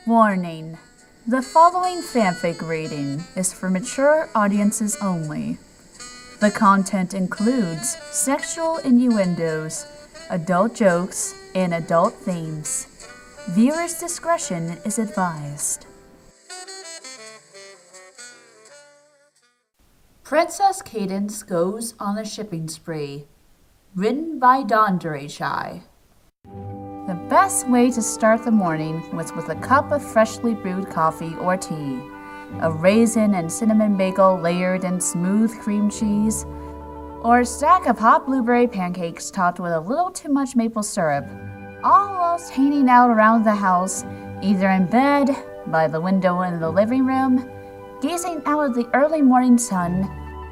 Warning. The following fanfic reading is for mature audiences only. The content includes sexual innuendos, adult jokes, and adult themes. Viewers' discretion is advised. Princess Cadance Goes on a Shipping Spree. Written by Dandereshy. The best way to start the morning was with a cup of freshly brewed coffee or tea, a raisin and cinnamon bagel layered in smooth cream cheese, or a stack of hot blueberry pancakes topped with a little too much maple syrup, all whilst hanging out around the house, either in bed, by the window in the living room, gazing out at the early morning sun,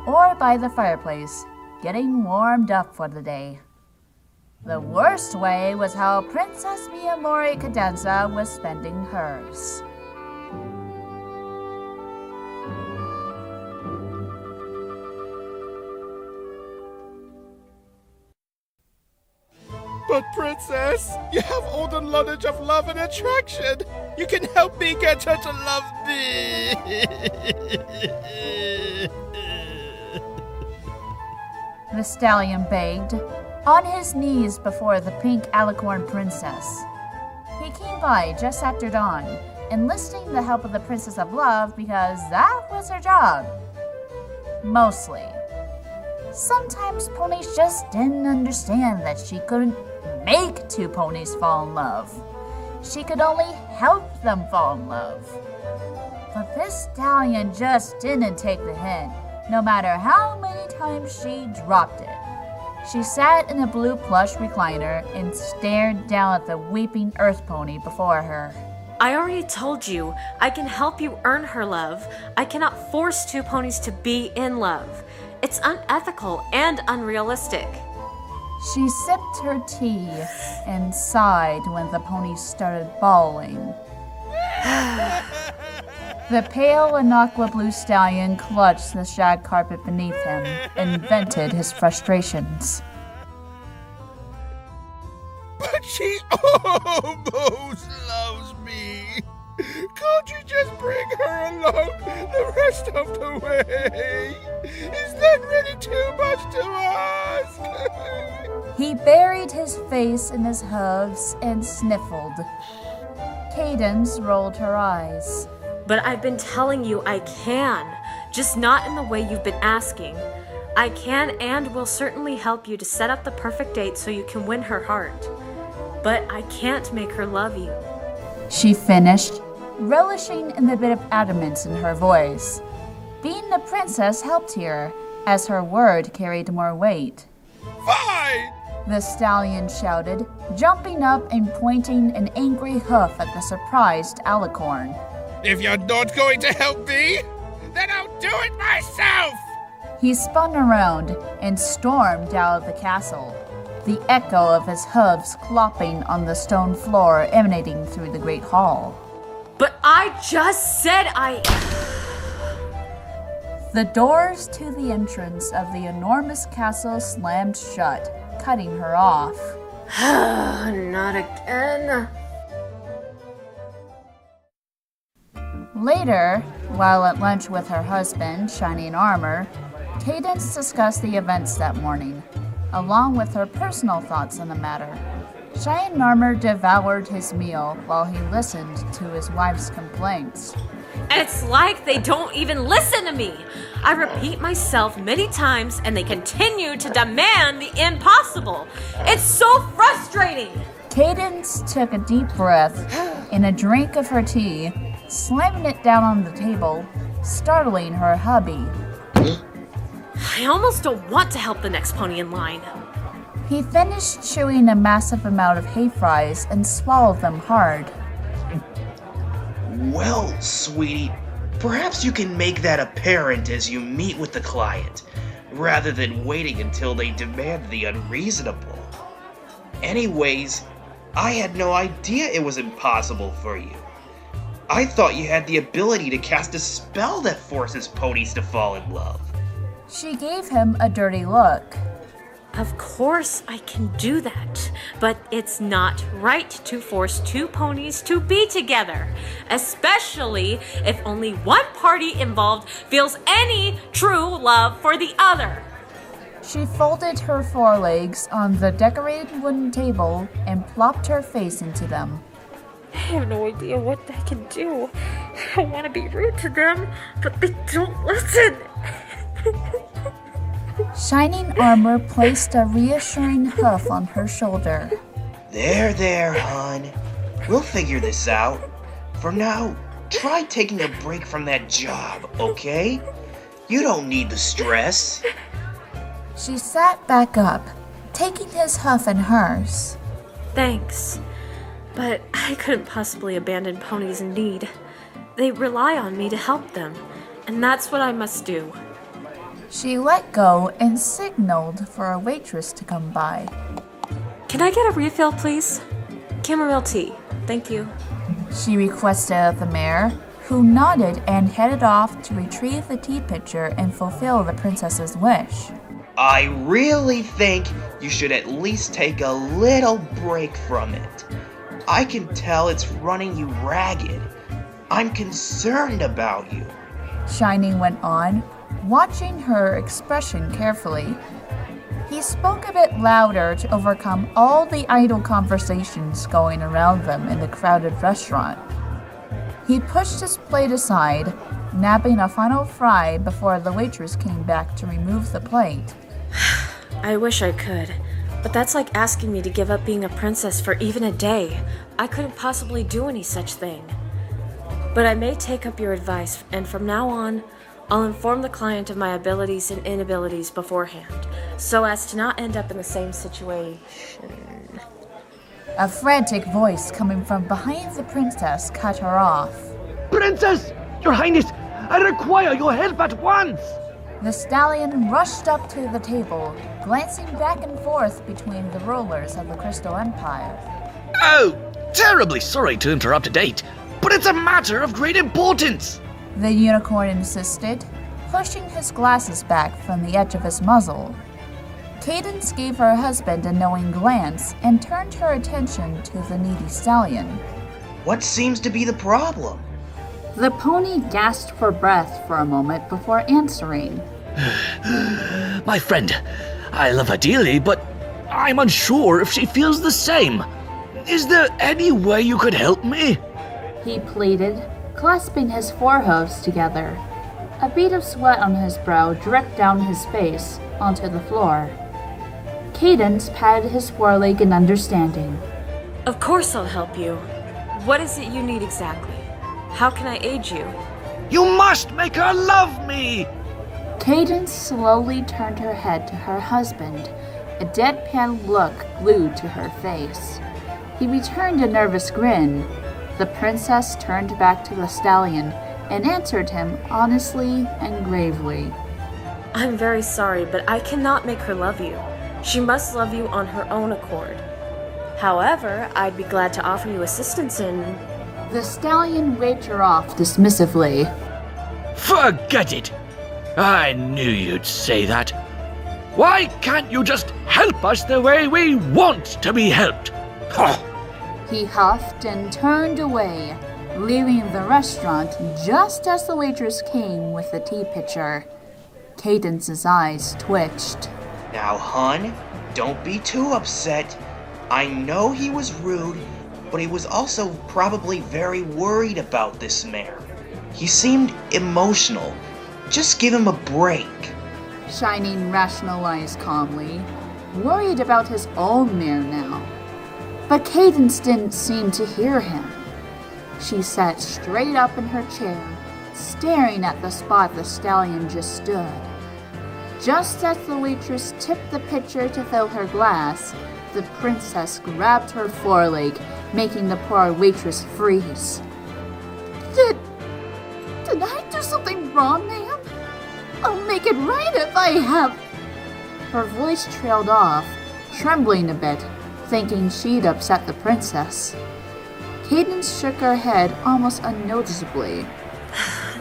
or by the fireplace, getting warmed up for the day. The worst way was how Princess Cadance was spending hers. But Princess, you have all the knowledge of love and attraction. You can help me get her to love me. The stallion begged, on his knees before the pink alicorn princess. He came by just after dawn, enlisting the help of the Princess of Love because that was her job. Mostly. Sometimes ponies just didn't understand that she couldn't make two ponies fall in love. She could only help them fall in love. But this stallion just didn't take the hint, no matter how many times she dropped it. She sat in a blue plush recliner and stared down at the weeping earth pony before her. I already told you, I can help you earn her love. I cannot force two ponies to be in love. It's unethical and unrealistic. She sipped her tea and sighed when the pony started bawling. The pale and aqua blue stallion clutched the shag carpet beneath him and vented his frustrations. But she almost loves me. Can't you just bring her along the rest of the way? Is that really too much to ask? He buried his face in his hooves and sniffled. Cadance rolled her eyes. But I've been telling you I can, just not in the way you've been asking. I can and will certainly help you to set up the perfect date so you can win her heart. But I can't make her love you. She finished, relishing in the bit of adamance in her voice. Being the princess helped here, as her word carried more weight. Fine! The stallion shouted, jumping up and pointing an angry hoof at the surprised alicorn. If you're not going to help me, then I'll do it myself! He spun around and stormed out of the castle, the echo of his hooves clopping on the stone floor emanating through the great hall. But I just said The doors to the entrance of the enormous castle slammed shut, cutting her off. Not again. Later, while at lunch with her husband, Shining Armor, Cadance discussed the events that morning, along with her personal thoughts on the matter. Shining Armor devoured his meal while he listened to his wife's complaints. It's like they don't even listen to me. I repeat myself many times and they continue to demand the impossible. It's so frustrating. Cadance took a deep breath and a drink of her tea, slamming it down on the table, startling her hubby. I almost don't want to help the next pony in line. He finished chewing a massive amount of hay fries and swallowed them hard. Well, sweetie, perhaps you can make that apparent as you meet with the client, rather than waiting until they demand the unreasonable. Anyways, I had no idea it was impossible for you. I thought you had the ability to cast a spell that forces ponies to fall in love. She gave him a dirty look. Of course I can do that, but it's not right to force two ponies to be together, especially if only one party involved feels any true love for the other. She folded her forelegs on the decorated wooden table and plopped her face into them. I have no idea what I can do. I want to be rude to them, but they don't listen. Shining Armor placed a reassuring hoof on her shoulder. There, hon. We'll figure this out. For now, try taking a break from that job, okay? You don't need the stress. She sat back up, taking his hoof in hers. Thanks, but I couldn't possibly abandon ponies in need. They rely on me to help them, and that's what I must do. She let go and signaled for a waitress to come by. Can I get a refill, please? Chamomile tea, thank you. She requested of the mayor, who nodded and headed off to retrieve the tea pitcher and fulfill the princess's wish. I really think you should at least take a little break from it. I can tell it's running you ragged. I'm concerned about you. Shining went on, watching her expression carefully. He spoke a bit louder to overcome all the idle conversations going around them in the crowded restaurant. He pushed his plate aside, nabbing a final fry before the waitress came back to remove the plate. I wish I could, but that's like asking me to give up being a princess for even a day. I couldn't possibly do any such thing. But I may take up your advice, and from now on, I'll inform the client of my abilities and inabilities beforehand, so as to not end up in the same situation. A frantic voice coming from behind the princess cut her off. Princess! Your Highness! I require your help at once! The stallion rushed up to the table, glancing back and forth between the rulers of the Crystal Empire. Oh, terribly sorry to interrupt a date, but it's a matter of great importance! The unicorn insisted, pushing his glasses back from the edge of his muzzle. Cadance gave her husband a knowing glance and turned her attention to the needy stallion. What seems to be the problem? The pony gasped for breath for a moment before answering. My friend, I love her dearly, but I'm unsure if she feels the same. Is there any way you could help me? He pleaded, clasping his forehoofs together. A bead of sweat on his brow dripped down his face onto the floor. Cadance patted his foreleg in understanding. Of course I'll help you. What is it you need exactly? How can I aid you? You must make her love me! Cadance slowly turned her head to her husband, a deadpan look glued to her face. He returned a nervous grin. The princess turned back to the stallion and answered him honestly and gravely. I'm very sorry, but I cannot make her love you. She must love you on her own accord. However, I'd be glad to offer you assistance in... The stallion waved her off dismissively. Forget it! I knew you'd say that. Why can't you just help us the way we want to be helped? He huffed and turned away, leaving the restaurant just as the waitress came with the tea pitcher. Cadance's eyes twitched. Now, hon, don't be too upset. I know he was rude, but he was also probably very worried about this mare. He seemed emotional. Just give him a break. Shining rationalized calmly, worried about his own mare now. But Cadance didn't seem to hear him. She sat straight up in her chair, staring at the spot the stallion just stood. Just as the waitress tipped the pitcher to fill her glass, the princess grabbed her foreleg, making the poor waitress freeze. Did I do something wrong, ma'am? I'll make it right if I have... Her voice trailed off, trembling a bit, thinking she'd upset the princess. Cadance shook her head almost unnoticeably.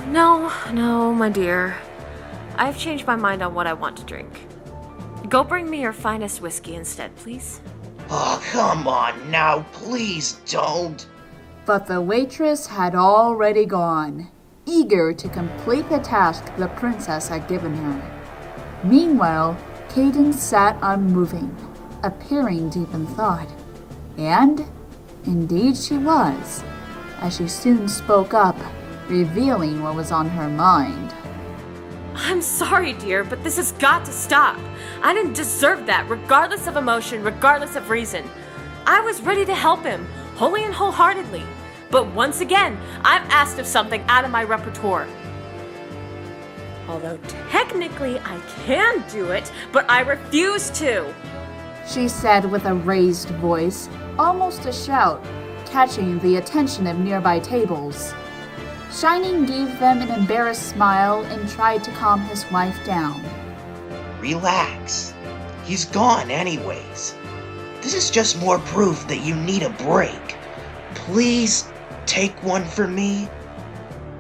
No, my dear. I've changed my mind on what I want to drink. Go bring me your finest whiskey instead, please. Oh, come on now, please don't. But the waitress had already gone, eager to complete the task the princess had given her. Meanwhile, Cadance sat unmoving, appearing deep in thought. And, indeed she was, as she soon spoke up, revealing what was on her mind. I'm sorry, dear, but this has got to stop. I didn't deserve that, regardless of emotion, regardless of reason. I was ready to help him, wholly and wholeheartedly. But once again, I'm asked of something out of my repertoire. Although technically I can do it, but I refuse to. She said with a raised voice, almost a shout, catching the attention of nearby tables. Shining gave them an embarrassed smile and tried to calm his wife down. Relax. He's gone anyways. This is just more proof that you need a break. Please take one for me.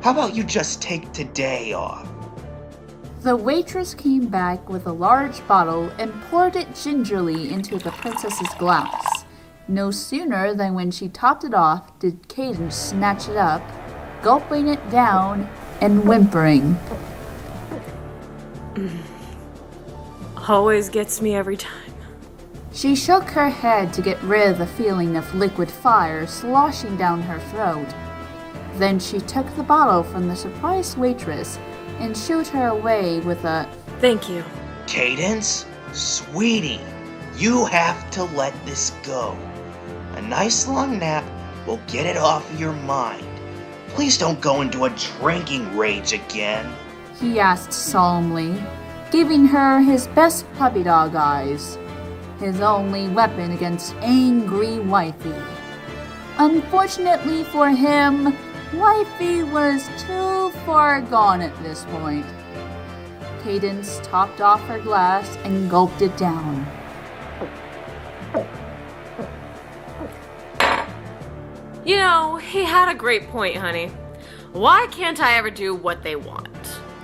How about you just take today off? The waitress came back with a large bottle and poured it gingerly into the princess's glass. No sooner than when she topped it off did Cadance snatch it up, gulping it down and whimpering. Always gets me every time. She shook her head to get rid of the feeling of liquid fire sloshing down her throat. Then she took the bottle from the surprised waitress and shooed her away with a, Thank you. Cadance, sweetie, you have to let this go. A nice long nap will get it off of your mind. Please don't go into a drinking rage again. he asked solemnly, giving her his best puppy dog eyes, his only weapon against angry wifey. Unfortunately for him, wifey was too far gone at this point. Cadance topped off her glass and gulped it down. You know, he had a great point, honey. Why can't I ever do what they want?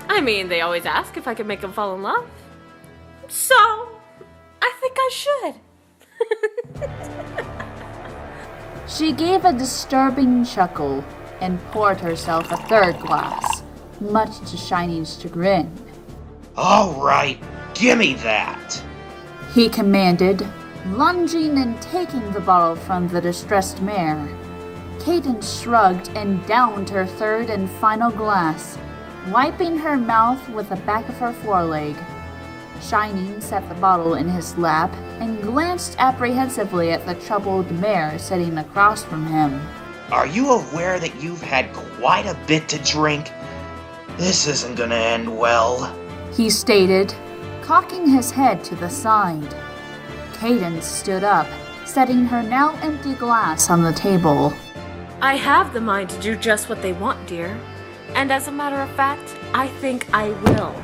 I mean, they always ask if I can make them fall in love. So, I think I should. She gave a disturbing chuckle and poured herself a third glass, much to Shiny's chagrin. All right, gimme that. He commanded, lunging and taking the bottle from the distressed mare. Cadance shrugged and downed her third and final glass, wiping her mouth with the back of her foreleg. Shining set the bottle in his lap and glanced apprehensively at the troubled mare sitting across from him. Are you aware that you've had quite a bit to drink? This isn't gonna end well, he stated, cocking his head to the side. Cadance stood up, setting her now empty glass on the table. I have the mind to do just what they want, dear. And as a matter of fact, I think I will.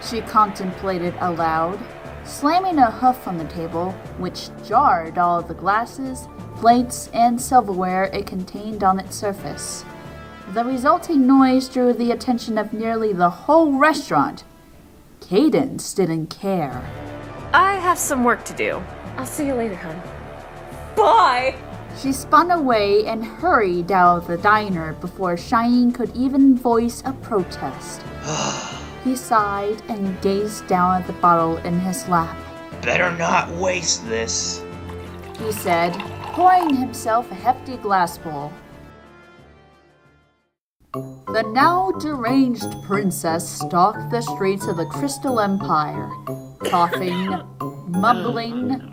She contemplated aloud, slamming a hoof on the table, which jarred all of the glasses, plates, and silverware it contained on its surface. The resulting noise drew the attention of nearly the whole restaurant. Cadance didn't care. I have some work to do. I'll see you later, hon. Bye! She spun away and hurried out of the diner before Shining could even voice a protest. He sighed and gazed down at the bottle in his lap. Better not waste this, he said, pouring himself a hefty glassful. The now deranged princess stalked the streets of the Crystal Empire, coughing, mumbling,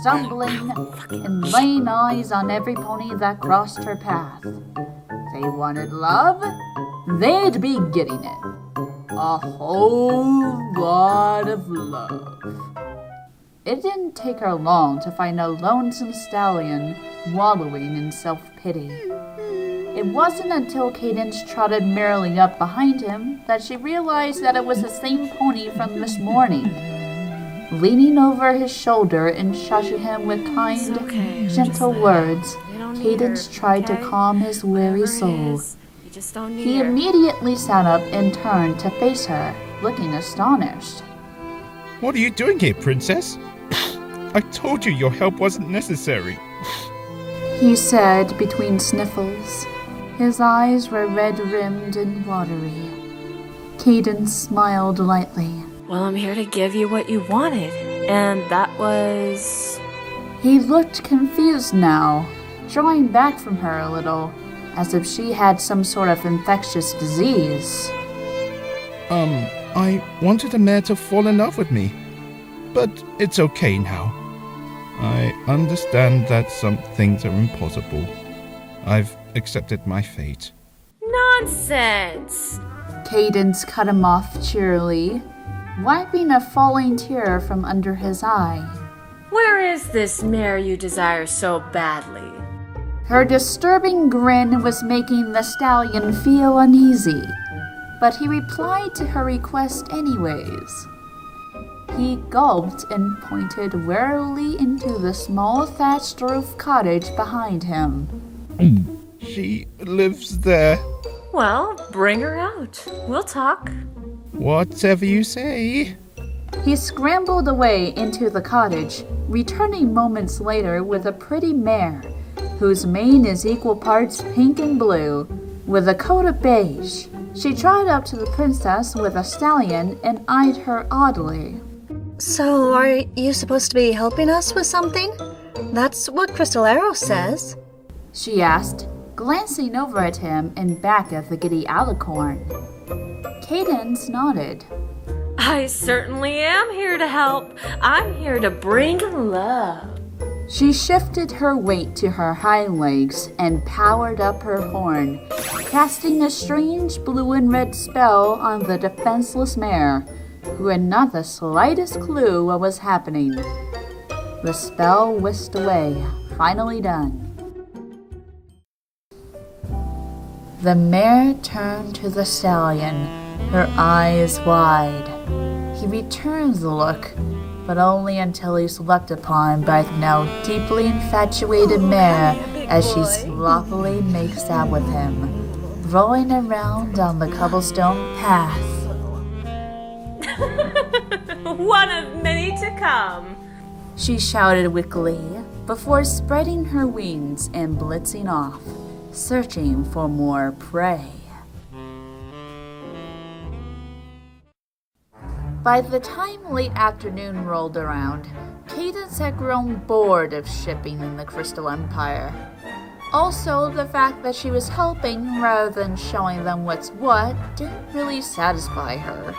stumbling, and laying eyes on every pony that crossed her path. They wanted love, they'd be getting it. A whole lot of love. It didn't take her long to find a lonesome stallion wallowing in self-pity. It wasn't until Cadance trotted merrily up behind him that she realized that it was the same pony from this morning. Leaning over his shoulder and shushing him with kind, gentle words, Cadance tried to calm his weary soul. He immediately sat up and turned to face her, looking astonished. What are you doing here, Princess? I told you your help wasn't necessary. He said between sniffles. His eyes were red-rimmed and watery. Cadance smiled lightly. Well, I'm here to give you what you wanted, and that was... He looked confused now, drawing back from her a little, as if she had some sort of infectious disease. I wanted a mare to fall in love with me, but it's okay now. I understand that some things are impossible. I've accepted my fate. Nonsense! Cadance cut him off cheerily, wiping a falling tear from under his eye. Where is this mare you desire so badly? Her disturbing grin was making the stallion feel uneasy, but he replied to her request anyways. He gulped and pointed warily into the small thatched roof cottage behind him. She lives there. Well, bring her out. We'll talk. Whatever you say. He scrambled away into the cottage, returning moments later with a pretty mare, whose mane is equal parts pink and blue, with a coat of beige. She trotted up to the princess with a stallion and eyed her oddly. So, are you supposed to be helping us with something? That's what Crystal Arrow says. She asked, glancing over at him and back at the giddy alicorn. Cadance nodded. I certainly am here to help. I'm here to bring love. She shifted her weight to her hind legs and powered up her horn, casting a strange blue and red spell on the defenseless mare, who had not the slightest clue what was happening. The spell whisked away, finally done. The mare turned to the stallion, her eyes wide. He returned the look, but only until he was leapt upon by the now deeply infatuated mare as she sloppily makes out with him, rolling around on the cobblestone path. One of many to come. She shouted with glee before spreading her wings and blitzing off, searching for more prey. By the time late afternoon rolled around, Cadance had grown bored of shipping in the Crystal Empire. Also, the fact that she was helping rather than showing them what's what didn't really satisfy her.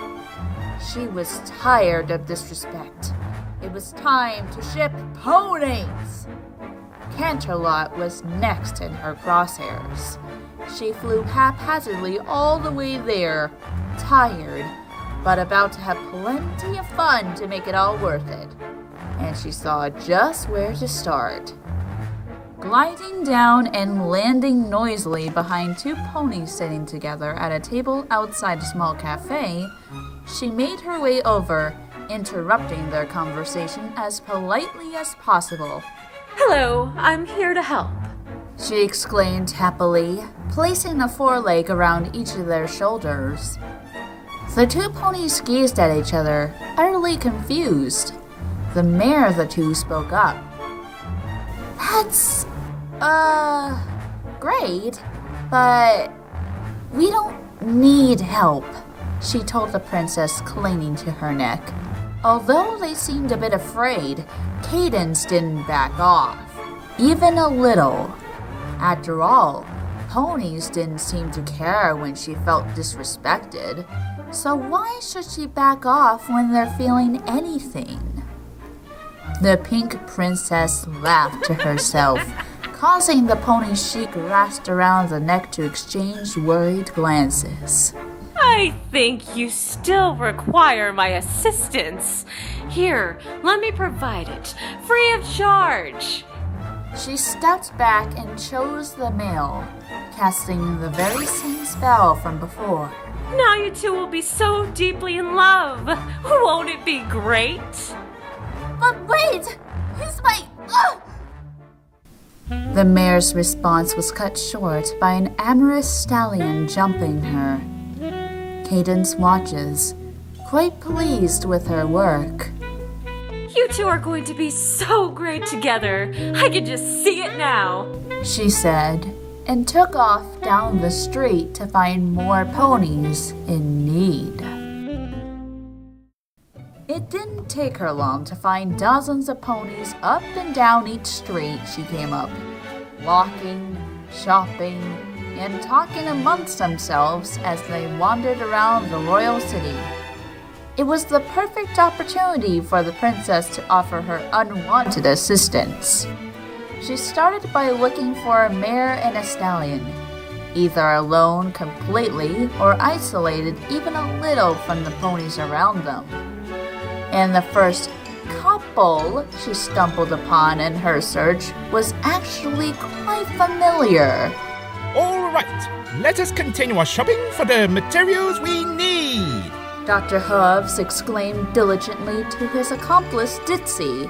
She was tired of disrespect. It was time to ship ponies! Canterlot was next in her crosshairs. She flew haphazardly all the way there, tired, but about to have plenty of fun to make it all worth it. And she saw just where to start. Gliding down and landing noisily behind two ponies sitting together at a table outside a small cafe, she made her way over, interrupting their conversation as politely as possible. Hello, I'm here to help. She exclaimed happily, placing a foreleg around each of their shoulders. The two ponies gazed at each other, utterly confused. The mare of the two spoke up. That's, great, but we don't need help, she told the princess, clinging to her neck. Although they seemed a bit afraid, Cadance didn't back off, even a little. After all, ponies didn't seem to care when she felt disrespected, so why should she back off when they're feeling anything? The pink princess laughed to herself, causing the ponies she grasped around the neck to exchange worried glances. I think you still require my assistance. Here, let me provide it, free of charge. She stepped back and chose the male, casting the very same spell from before. Now you two will be so deeply in love. Won't it be great? But wait! He's my... The mare's response was cut short by an amorous stallion jumping her. Cadance watches, quite pleased with her work. two are going to be so great together. I can just see it now. She said, and took off down the street to find more ponies in need. It didn't take her long to find dozens of ponies up and down each street she came up, walking, shopping, and talking amongst themselves as they wandered around the royal city. It was the perfect opportunity for the princess to offer her unwanted assistance. She started by looking for a mare and a stallion, either alone completely or isolated even a little from the ponies around them. And the first couple she stumbled upon in her search was actually quite familiar. All right, let us continue our shopping for the materials we need. Dr. Whooves exclaimed diligently to his accomplice Ditzy,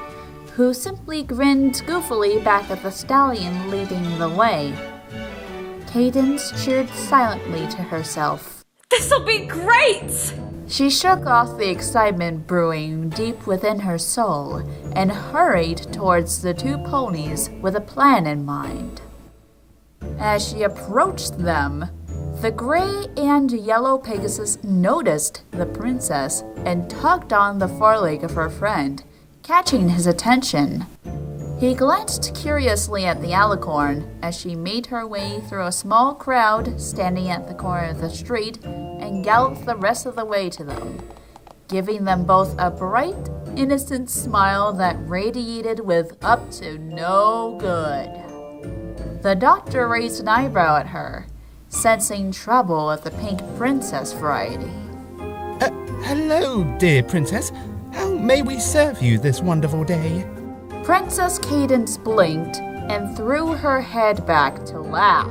who simply grinned goofily back at the stallion leading the way. Cadance cheered silently to herself. This'll be great! She shook off the excitement brewing deep within her soul and hurried towards the two ponies with a plan in mind. As she approached them, the gray and yellow Pegasus noticed the princess and tugged on the foreleg of her friend, catching his attention. He glanced curiously at the alicorn as she made her way through a small crowd standing at the corner of the street and galloped the rest of the way to them, giving them both a bright, innocent smile that radiated with up to no good. The doctor raised an eyebrow at her, sensing trouble of the pink princess variety. Hello, dear princess. How may we serve you this wonderful day? Princess Cadance blinked and threw her head back to laugh,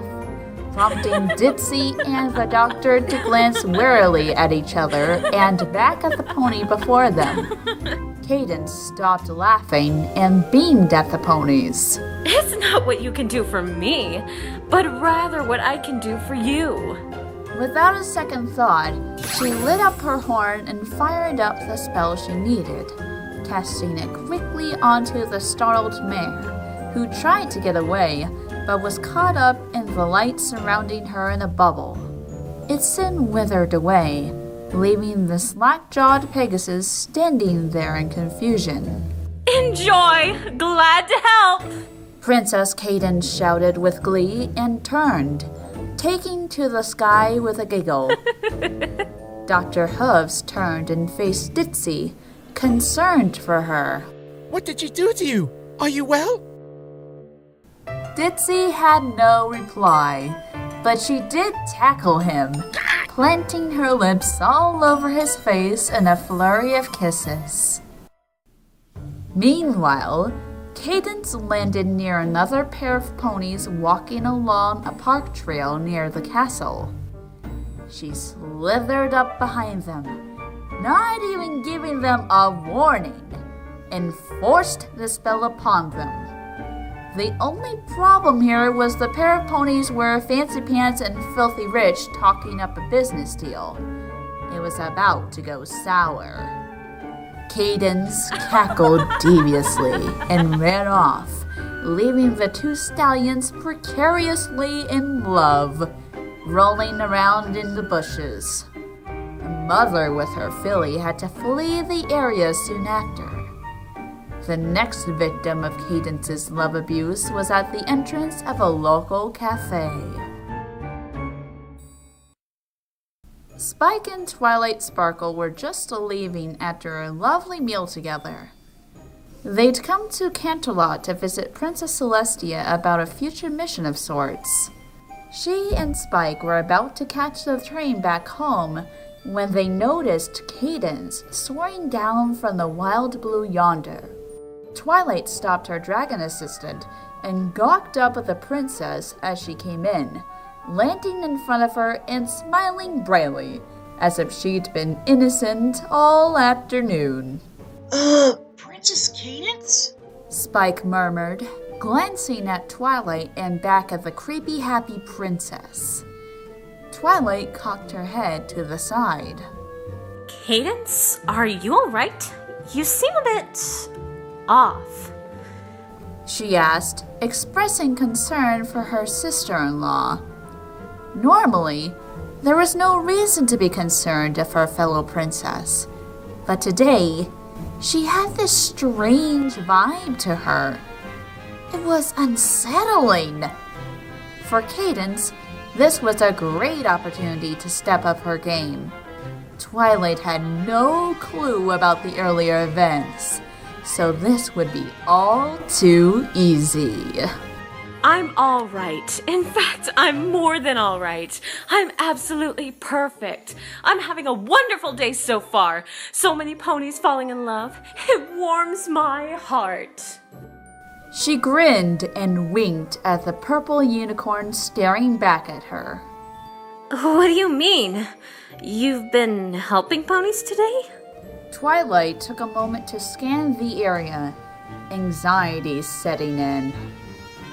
prompting Ditzy and the doctor to glance warily at each other and back at the pony before them. Cadance stopped laughing and beamed at the ponies. It's not what you can do for me, but rather what I can do for you. Without a second thought, she lit up her horn and fired up the spell she needed, casting it quickly onto the startled mare, who tried to get away, but was caught up in the light surrounding her in a bubble. It soon withered away, leaving the slack-jawed Pegasus standing there in confusion. Enjoy! Glad to help! Princess Cadance shouted with glee and turned, taking to the sky with a giggle. Dr. Whooves turned and faced Ditzy, concerned for her. What did she do to you? Are you well? Ditzy had no reply, but she did tackle him, planting her lips all over his face in a flurry of kisses. Meanwhile, Cadance landed near another pair of ponies walking along a park trail near the castle. She slithered up behind them, not even giving them a warning, and forced the spell upon them. The only problem here was the pair of ponies were Fancy Pants and Filthy Rich talking up a business deal. It was about to go sour. Cadance cackled deviously and ran off, leaving the two stallions precariously in love, rolling around in the bushes. The mother with her filly had to flee the area soon after. The next victim of Cadance's love abuse was at the entrance of a local cafe. Spike and Twilight Sparkle were just leaving after a lovely meal together. They'd come to Canterlot to visit Princess Celestia about a future mission of sorts. She and Spike were about to catch the train back home when they noticed Cadance soaring down from the wild blue yonder. Twilight stopped her dragon assistant and gawked up at the princess as she came in, landing in front of her and smiling brightly, as if she'd been innocent all afternoon. Princess Cadance? Spike murmured, glancing at Twilight and back at the creepy happy princess. Twilight cocked her head to the side. Cadance, are you alright? You seem a bit off? She asked, expressing concern for her sister-in-law. Normally, there was no reason to be concerned of her fellow princess, but today, she had this strange vibe to her. It was unsettling. For Cadance, this was a great opportunity to step up her game. Twilight had no clue about the earlier events, so this would be all too easy. I'm all right. In fact, I'm more than all right. I'm absolutely perfect. I'm having a wonderful day so far. So many ponies falling in love. It warms my heart. She grinned and winked at the purple unicorn staring back at her. What do you mean? You've been helping ponies today? Twilight took a moment to scan the area, anxiety setting in.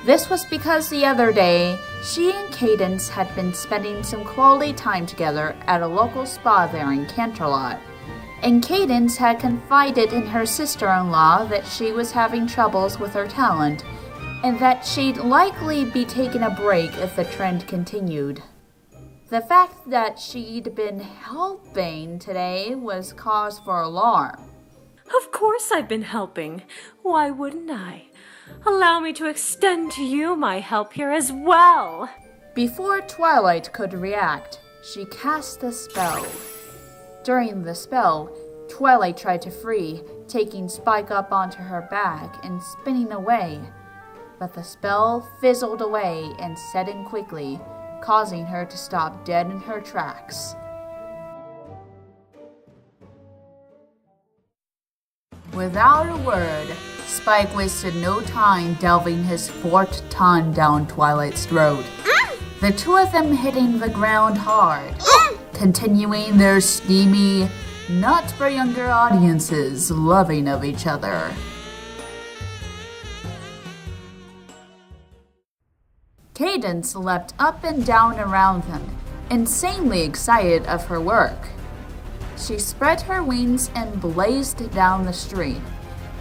This was because the other day, she and Cadance had been spending some quality time together at a local spa there in Canterlot, and Cadance had confided in her sister-in-law that she was having troubles with her talent, and that she'd likely be taking a break if the trend continued. The fact that she'd been helping today was cause for alarm. Of course I've been helping. Why wouldn't I? Allow me to extend to you my help here as well. Before Twilight could react, she cast a spell. During the spell, Twilight tried to free, taking Spike up onto her back and spinning away. But the spell fizzled away and set in quickly, causing her to stop dead in her tracks. Without a word, Spike wasted no time delving his forked tongue down Twilight's throat. The two of them hitting the ground hard, continuing their steamy, not for younger audiences, loving of each other. Cadance leapt up and down around them, insanely excited of her work. She spread her wings and blazed down the street,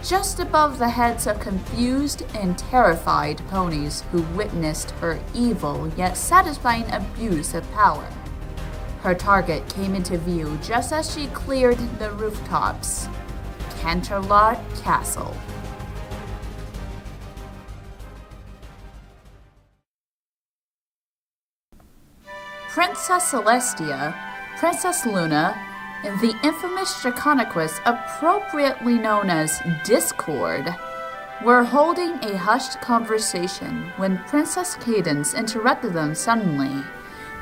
just above the heads of confused and terrified ponies who witnessed her evil yet satisfying abuse of power. Her target came into view just as she cleared the rooftops. Canterlot Castle. Princess Celestia, Princess Luna, and the infamous Draconequus, appropriately known as Discord, were holding a hushed conversation when Princess Cadance interrupted them suddenly,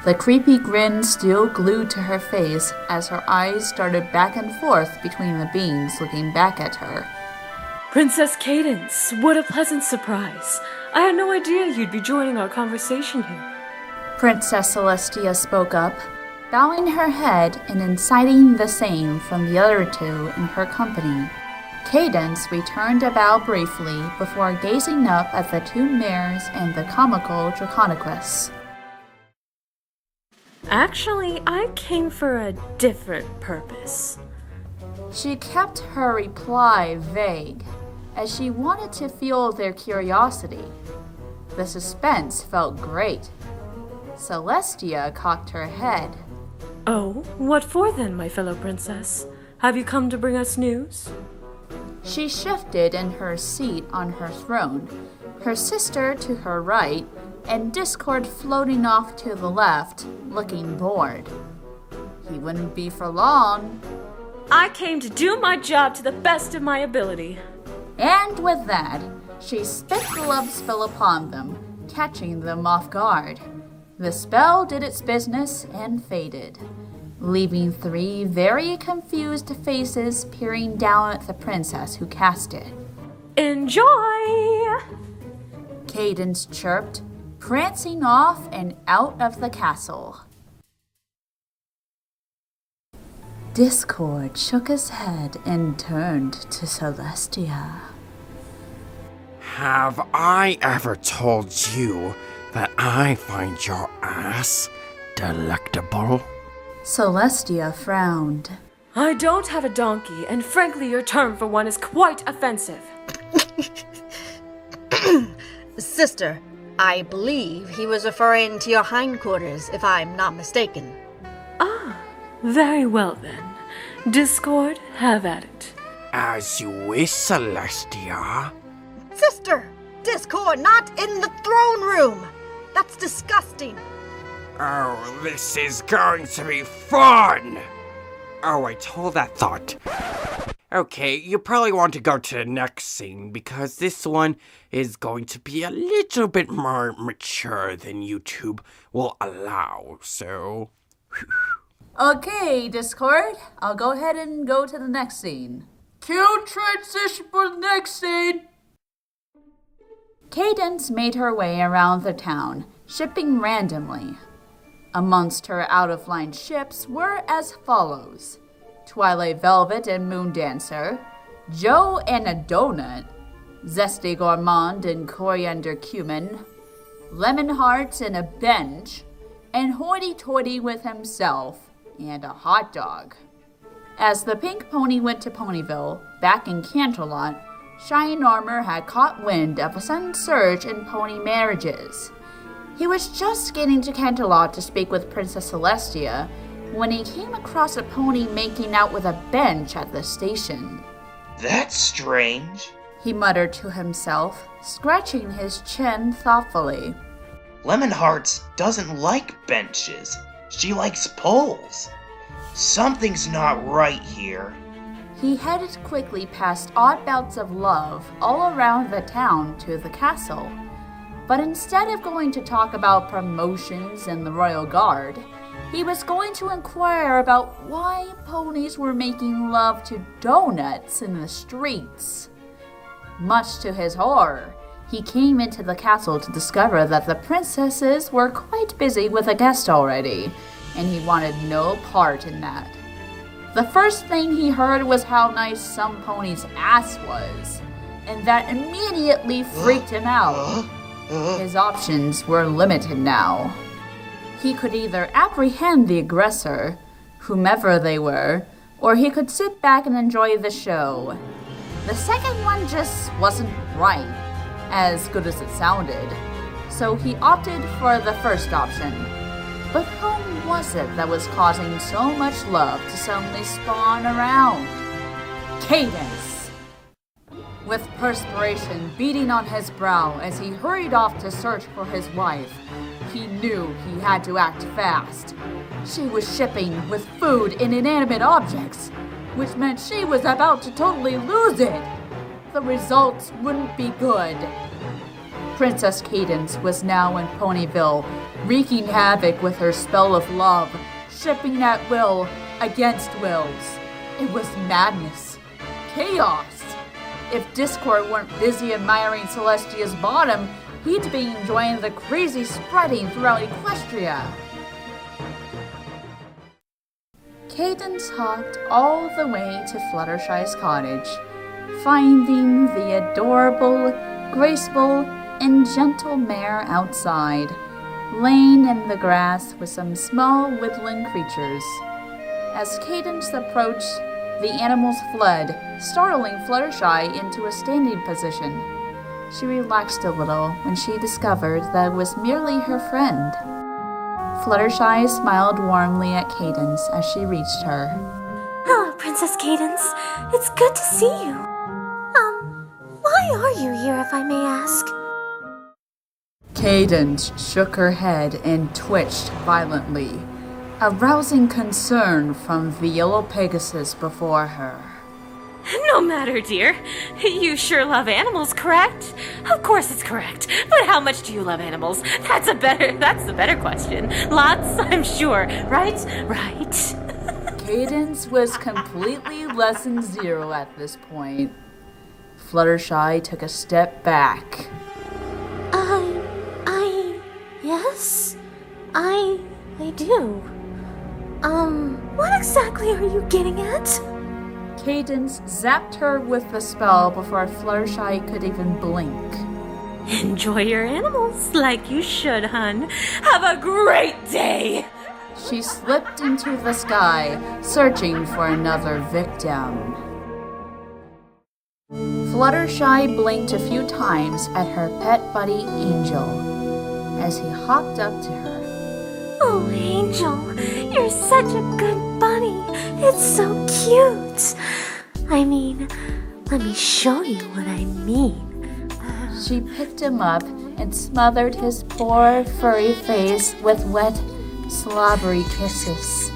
the creepy grin still glued to her face as her eyes darted back and forth between the beings looking back at her. Princess Cadance, what a pleasant surprise. I had no idea you'd be joining our conversation here. Princess Celestia spoke up, bowing her head and inciting the same from the other two in her company. Cadance returned a bow briefly before gazing up at the two mares and the comical Draconequus. Actually, I came for a different purpose. She kept her reply vague, as she wanted to feel their curiosity. The suspense felt great. Celestia cocked her head. Oh, what for then, my fellow princess? Have you come to bring us news? She shifted in her seat on her throne, her sister to her right, and Discord floating off to the left, looking bored. He wouldn't be for long. I came to do my job to the best of my ability. And with that, she spit the love spell upon them, catching them off guard. The spell did its business and faded, leaving three very confused faces peering down at the princess who cast it. Enjoy! Cadance chirped, prancing off and out of the castle. Discord shook his head and turned to Celestia. Have I ever told you that I find your ass delectable? Celestia frowned. I don't have a donkey, and frankly your term for one is quite offensive. Sister, I believe he was referring to your hindquarters, if I'm not mistaken. Ah, very well then. Discord, have at it. As you wish, Celestia. Sister! Discord, not in the throne room! That's disgusting! Oh, this is going to be fun! Oh, I told that thought. Okay, you probably want to go to the next scene because this one is going to be a little bit more mature than YouTube will allow, so... Okay, Discord, I'll go ahead and go to the next scene. Cue transition for the next scene! Cadance made her way around the town, shipping randomly. Amongst her out-of-line ships were as follows: Twilight Velvet and Moon Dancer, Joe and a Donut, Zesty Gourmand and Coriander Cumin, Lemon Heart and a Bench, and Hoity Toity with himself, and a hot dog. As the pink pony went to Ponyville, back in Canterlot, Shine Armor had caught wind of a sudden surge in pony marriages. He was just getting to Canterlot to speak with Princess Celestia when he came across a pony making out with a bench at the station. That's strange. He muttered to himself, scratching his chin thoughtfully. Lemon Hearts doesn't like benches. She likes poles. Something's not right here. He headed quickly past odd bouts of love all around the town to the castle. But instead of going to talk about promotions and the Royal Guard, he was going to inquire about why ponies were making love to donuts in the streets. Much to his horror, he came into the castle to discover that the princesses were quite busy with a guest already, and he wanted no part in that. The first thing he heard was how nice some pony's ass was, and that immediately freaked him out. His options were limited now. He could either apprehend the aggressor, whomever they were, or he could sit back and enjoy the show. The second one just wasn't right, as good as it sounded, so he opted for the first option. But whom was it that was causing so much love to suddenly spawn around? Cadance! With perspiration beading on his brow as he hurried off to search for his wife, he knew he had to act fast. She was shipping with food and inanimate objects, which meant she was about to totally lose it. The results wouldn't be good. Princess Cadance was now in Ponyville, wreaking havoc with her spell of love, shipping at will against wills. It was madness. Chaos. If Discord weren't busy admiring Celestia's bottom, he'd be enjoying the crazy spreading throughout Equestria. Cadance hopped all the way to Fluttershy's cottage, finding the adorable, graceful, and gentle mare outside, laying in the grass with some small woodland creatures. As Cadance approached, the animals fled, startling Fluttershy into a standing position. She relaxed a little when she discovered that it was merely her friend. Fluttershy smiled warmly at Cadance as she reached her. Hello, Princess Cadance. It's good to see you. Why are you here, if I may ask? Cadance shook her head and twitched violently, arousing concern from the yellow Pegasus before her. No matter, dear. You sure love animals, correct? Of course it's correct. But how much do you love animals? That's the better question. Lots, I'm sure. Right? Cadance was completely lesson zero at this point. Fluttershy took a step back. Yes? I do. What exactly are you getting at? Cadance zapped her with the spell before Fluttershy could even blink. Enjoy your animals like you should, hun. Have a great day! She slipped into the sky, searching for another victim. Fluttershy blinked a few times at her pet buddy Angel as he hopped up to her. Oh, Angel, you're such a good bunny. It's so cute. I mean, let me show you what I mean. She picked him up and smothered his poor furry face with wet, slobbery kisses.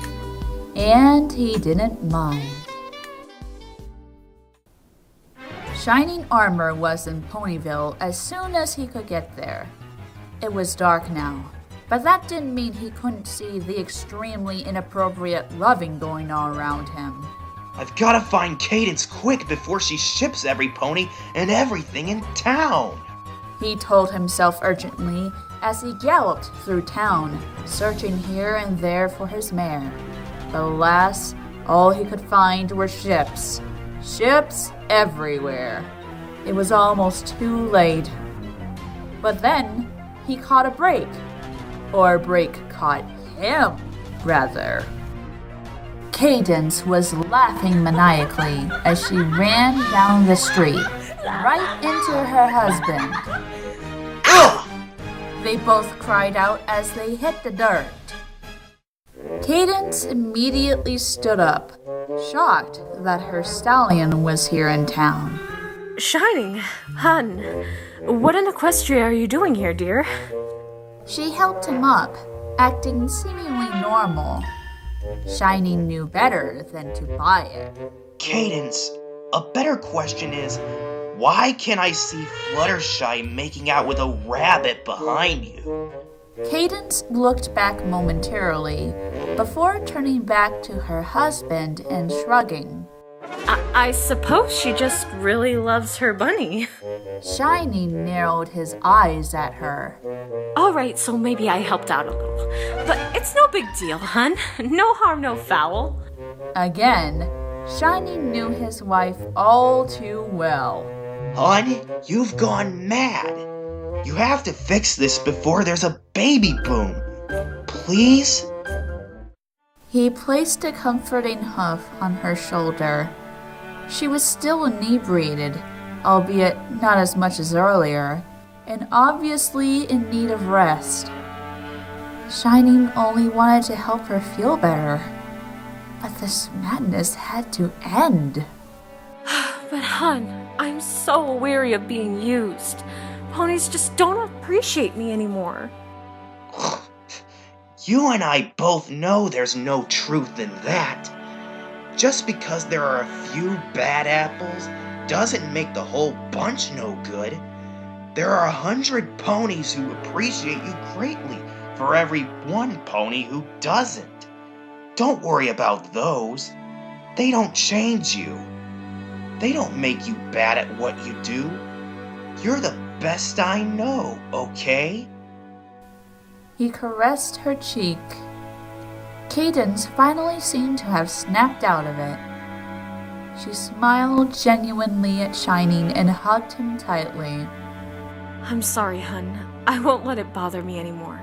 And he didn't mind. Shining Armor was in Ponyville as soon as he could get there. It was dark now, but that didn't mean he couldn't see the extremely inappropriate loving going on around him. I've gotta find Cadance quick before she ships every pony and everything in town. He told himself urgently as he galloped through town, searching here and there for his mare. But alas, all he could find were ships. Ships everywhere. It was almost too late. But then he caught a break. Or a break caught him, rather. Cadance was laughing maniacally as she ran down the street, right into her husband. Ugh! They both cried out as they hit the dirt. Cadance immediately stood up, shocked that her stallion was here in town. Shining, hun, what in Equestria are you doing here, dear? She helped him up, acting seemingly normal. Shining knew better than to buy it. Cadance, a better question is, why can't I see Fluttershy making out with a rabbit behind you? Cadance looked back momentarily, before turning back to her husband and shrugging. I suppose she just really loves her bunny. Shining narrowed his eyes at her. Alright, so maybe I helped out a little. But it's no big deal, hun. No harm, no foul. Again, Shining knew his wife all too well. Hon, you've gone mad. You have to fix this before there's a baby boom. Please? He placed a comforting hoof on her shoulder. She was still inebriated, albeit not as much as earlier, and obviously in need of rest. Shining only wanted to help her feel better, but this madness had to end. But hun, I'm so weary of being used. Ponies just don't appreciate me anymore. You and I both know there's no truth in that. Just because there are a few bad apples doesn't make the whole bunch no good. There are 100 ponies who appreciate you greatly for every one pony who doesn't. Don't worry about those. They don't change you. They don't make you bad at what you do. You're the best I know, okay? He caressed her cheek. Cadance finally seemed to have snapped out of it. She smiled genuinely at Shining and hugged him tightly. I'm sorry, hun. I won't let it bother me anymore.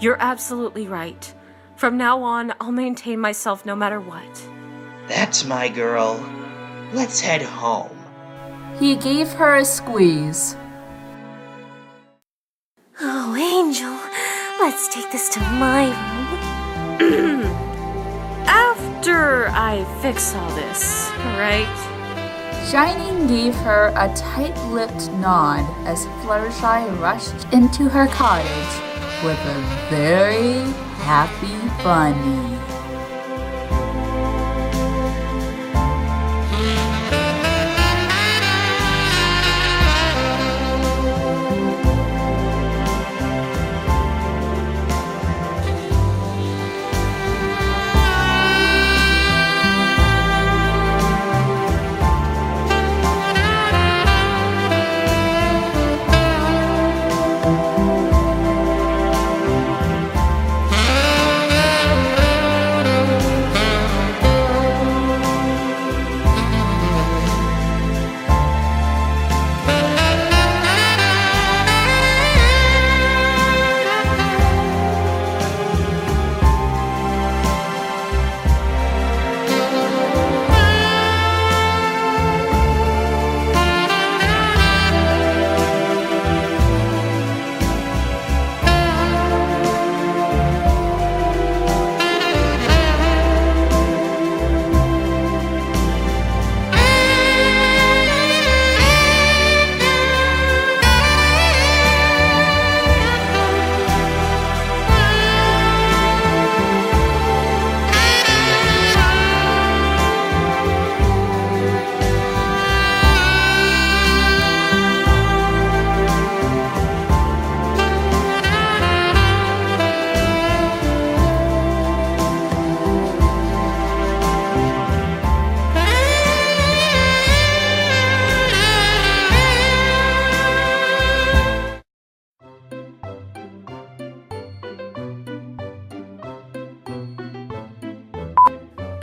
You're absolutely right. From now on, I'll maintain myself no matter what. That's my girl. Let's head home. He gave her a squeeze. Oh, Angel, let's take this to my room. After I fix all this, right? Shining gave her a tight-lipped nod as Fluttershy rushed into her cottage with a very happy bunny.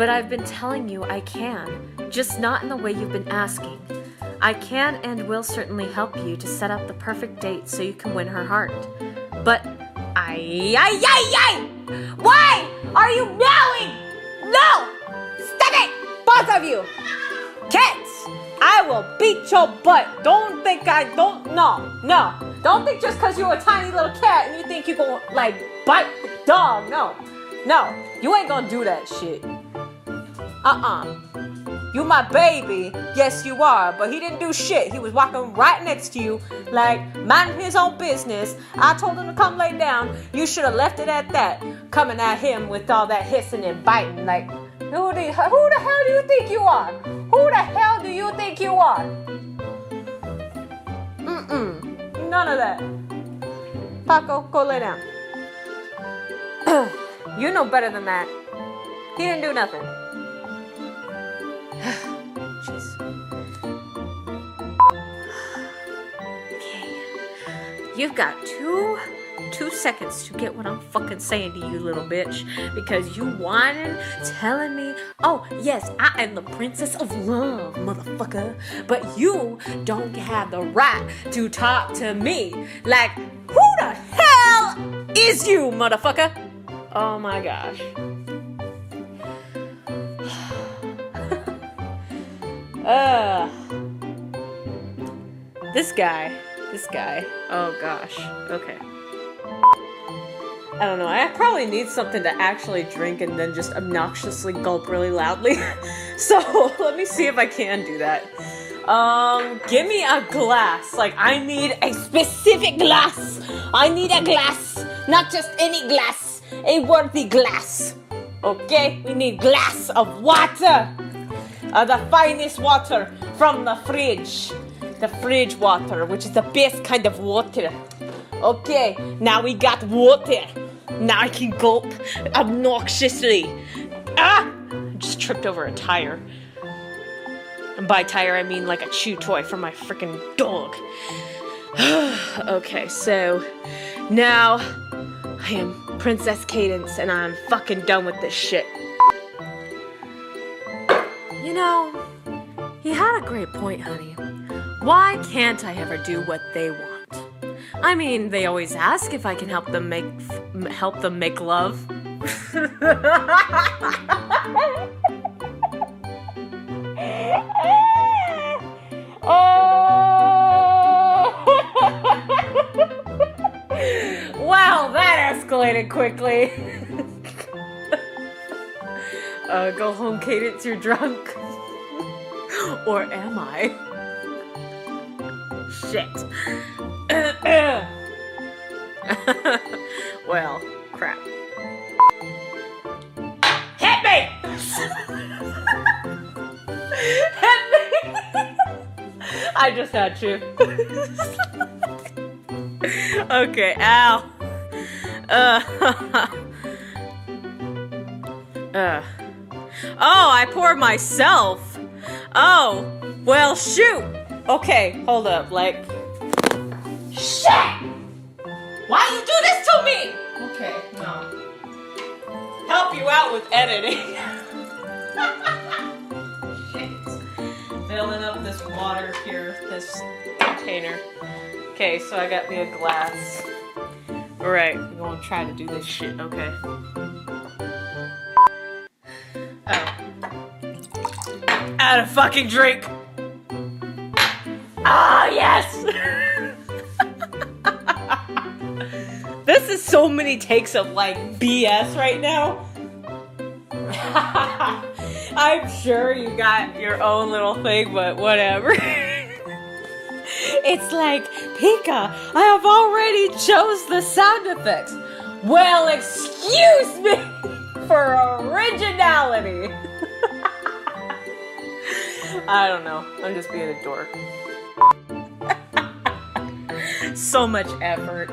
But I've been telling you I can, just not in the way you've been asking. I can and will certainly help you to set up the perfect date so you can win her heart. But Why are you yelling? No! Stop it! Both of you! Kids! I will beat your butt. Don't think no. Don't think just because you're a tiny little cat and you think you're gonna, like, bite the dog. No. You ain't gonna do that shit. You my baby. Yes, you are. But he didn't do shit. He was walking right next to you, like, minding his own business. I told him to come lay down. You should have left it at that. Coming at him with all that hissing and biting. Like, who the hell do you think you are? Who the hell do you think you are? None of that. Paco, go lay down. You know better than that. He didn't do nothing. Jeez. Okay. You've got two seconds to get what I'm fucking saying to you, little bitch. Because you whining, telling me, oh, yes, I am the princess of love, motherfucker. But you don't have the right to talk to me. Like, who the hell is you, motherfucker? Oh my gosh. This guy. Oh gosh. Okay. I don't know. I probably need something to actually drink and then just obnoxiously gulp really loudly. So let me see if I can do that. Give me a glass. Like, I need a specific glass. I need a glass. Not just any glass. A worthy glass. Okay? We need glass of water. The finest water from the fridge. The fridge water, which is the best kind of water. Okay, now we got water. Now I can gulp obnoxiously. I just tripped over a tire. And by tire, I mean like a chew toy for my freaking dog. Okay, so now I am Princess Cadance and I'm fucking done with this shit. You know, he had a great point, honey. Why can't I ever do what they want? I mean, they always ask if I can help them make love. Wow, that escalated quickly. Go home, Cadance, you're drunk. Or am I? Shit. Well, crap. Hit me! Hit me! I just had to. Okay, ow. Oh, I poured myself. Oh, well, shoot. Okay, hold up, like... Shit! Why you do this to me? Okay, no. Help you out with editing. Shit. Filling up this water here, this container. Okay, so I got me a glass. Alright, we're gonna try to do this shit, okay. Oh. Add a fucking drink! Ah, yes! This is so many takes of, like, BS right now. I'm sure you got your own little thing, but whatever. It's like, Pika, I have already chose the sound effects. Well, excuse me for originality. I don't know. I'm just being a dork. So much effort.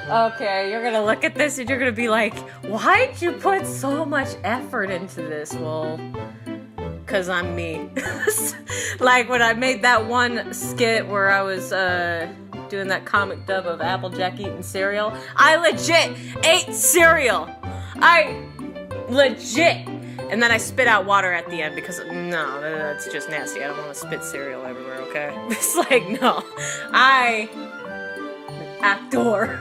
Okay, you're gonna look at this and you're gonna be like, why'd you put so much effort into this? Well, cause I'm me. Like when I made that one skit where I was doing that comic dub of Applejack eating cereal, I legit ate cereal. I legit And then I spit out water at the end because, no, that's just nasty. I don't want to spit cereal everywhere, okay? It's like, no. I'm an actor.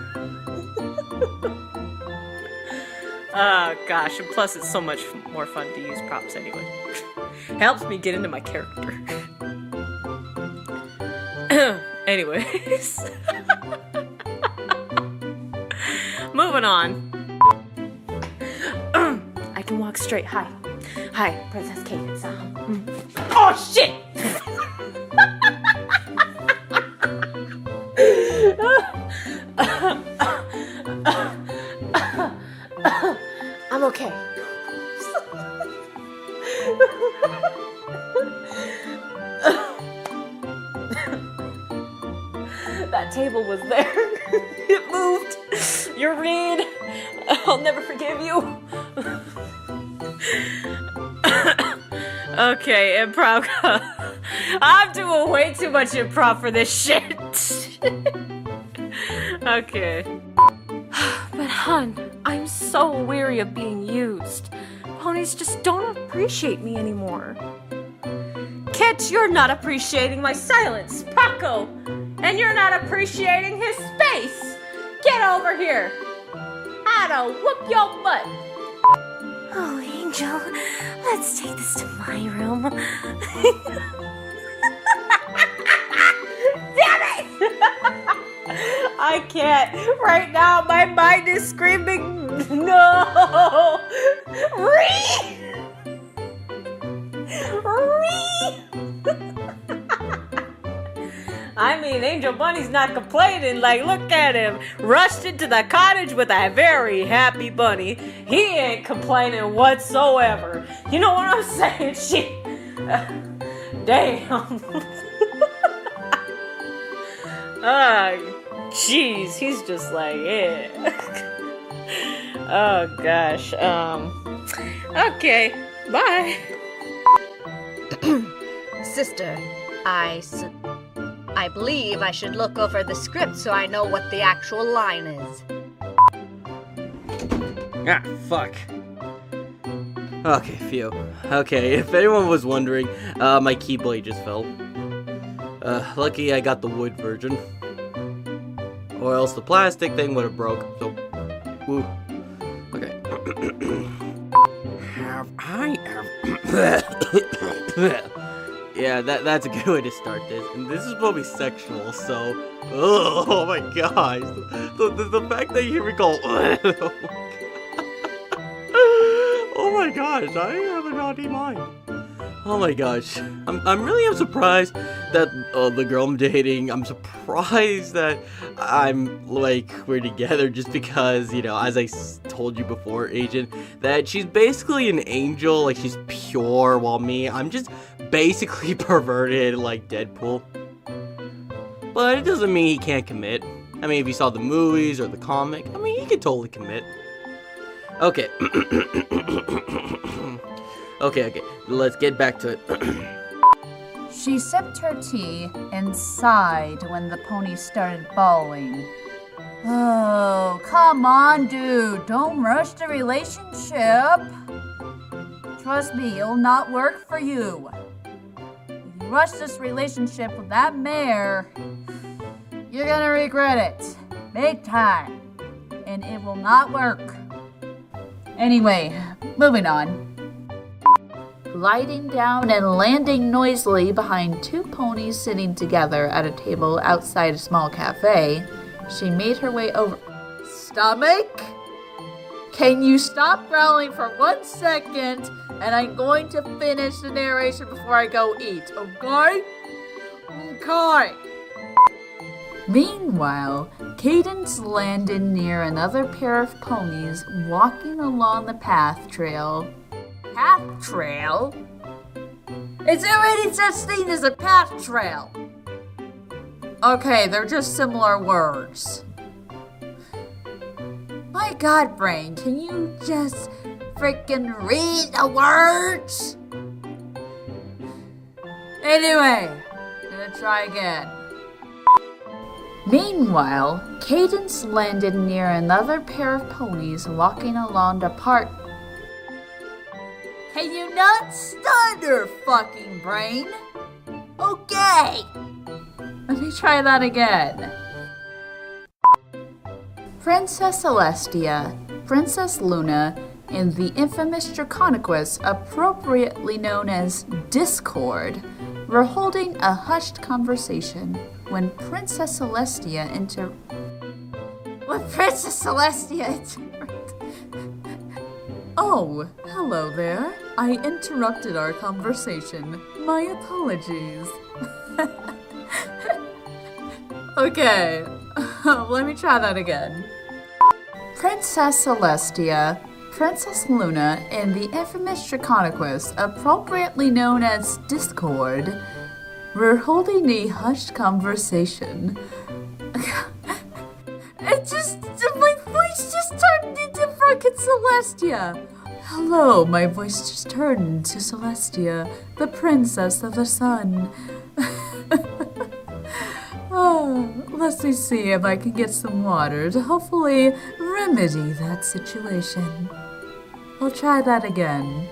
Oh, gosh. And plus, it's so much more fun to use props anyway. Helps me get into my character. Anyways. Moving on. I can walk straight. Hi. Hi, Princess Cadance. Oh, shit! I'm okay. That table was there. It moved. You're read. I'll never forgive you. Okay, improv. I'm doing way too much improv for this shit. Okay. But hun, I'm so weary of being used. Ponies just don't appreciate me anymore. Kit, you're not appreciating my silence, Paco! And you're not appreciating his space! Get over here! I'll whoop your butt! Oh, Angel, let's take this to my room. Damn it! I can't. Right now, my mind is screaming, no! Ree! I mean, Angel Bunny's not complaining. Like, look at him. Rushed into the cottage with a very happy bunny. He ain't complaining whatsoever. You know what I'm saying? She... damn. Jeez. He's just like, yeah. Oh, gosh. Okay. Bye. Sister, I believe I should look over the script so I know what the actual line is. Ah, fuck. Okay, phew. Okay, if anyone was wondering, my keyblade just fell. Lucky I got the wood version. Or else the plastic thing would have broke, so... Woo. Okay. Have I ever... Yeah, that's a good way to start this. And this is probably sexual, so... Oh my gosh. The fact that you hear me go... Oh my gosh, I have a naughty mind. Oh my gosh. I'm really surprised that the girl I'm dating, I'm surprised that we're together just because, you know, as I told you before, Agent, that she's basically an angel, like she's pure, while me, I'm just basically perverted like Deadpool. But it doesn't mean he can't commit. I mean, if you saw the movies or the comic, I mean, he could totally commit. Okay. Okay, let's get back to it. She sipped her tea and sighed when the pony started bawling. Oh, come on, dude. Don't rush the relationship. Trust me, it'll not work for you. If you rush this relationship with that mare, you're gonna regret it. Big time. And it will not work. Anyway, moving on. Gliding down and landing noisily behind two ponies sitting together at a table outside a small cafe, she made her way over. Stomach? Can you stop growling for 1 second, and I'm going to finish the narration before I go eat, okay? Okay. Meanwhile, Cadance landed near another pair of ponies walking along the path trail. Path trail? Is there any such thing as a path trail? Okay, they're just similar words. My God, Brain, can you just freaking read the words? Anyway, I'm gonna try again. Meanwhile, Cadance landed near another pair of ponies walking along the Can you not stun her fucking brain? Okay. Let me try that again. Princess Celestia, Princess Luna, and the infamous Draconequus, appropriately known as Discord, were holding a hushed conversation when Princess Celestia Oh, hello there. I interrupted our conversation. My apologies. Okay, let me try that again. Princess Celestia, Princess Luna, and the infamous Draconequus, appropriately known as Discord, were holding a hushed conversation. My voice just turned into fucking Celestia. Hello, my voice just turned to Celestia, the princess of the sun. Let's see if I can get some water to hopefully remedy that situation. I'll try that again.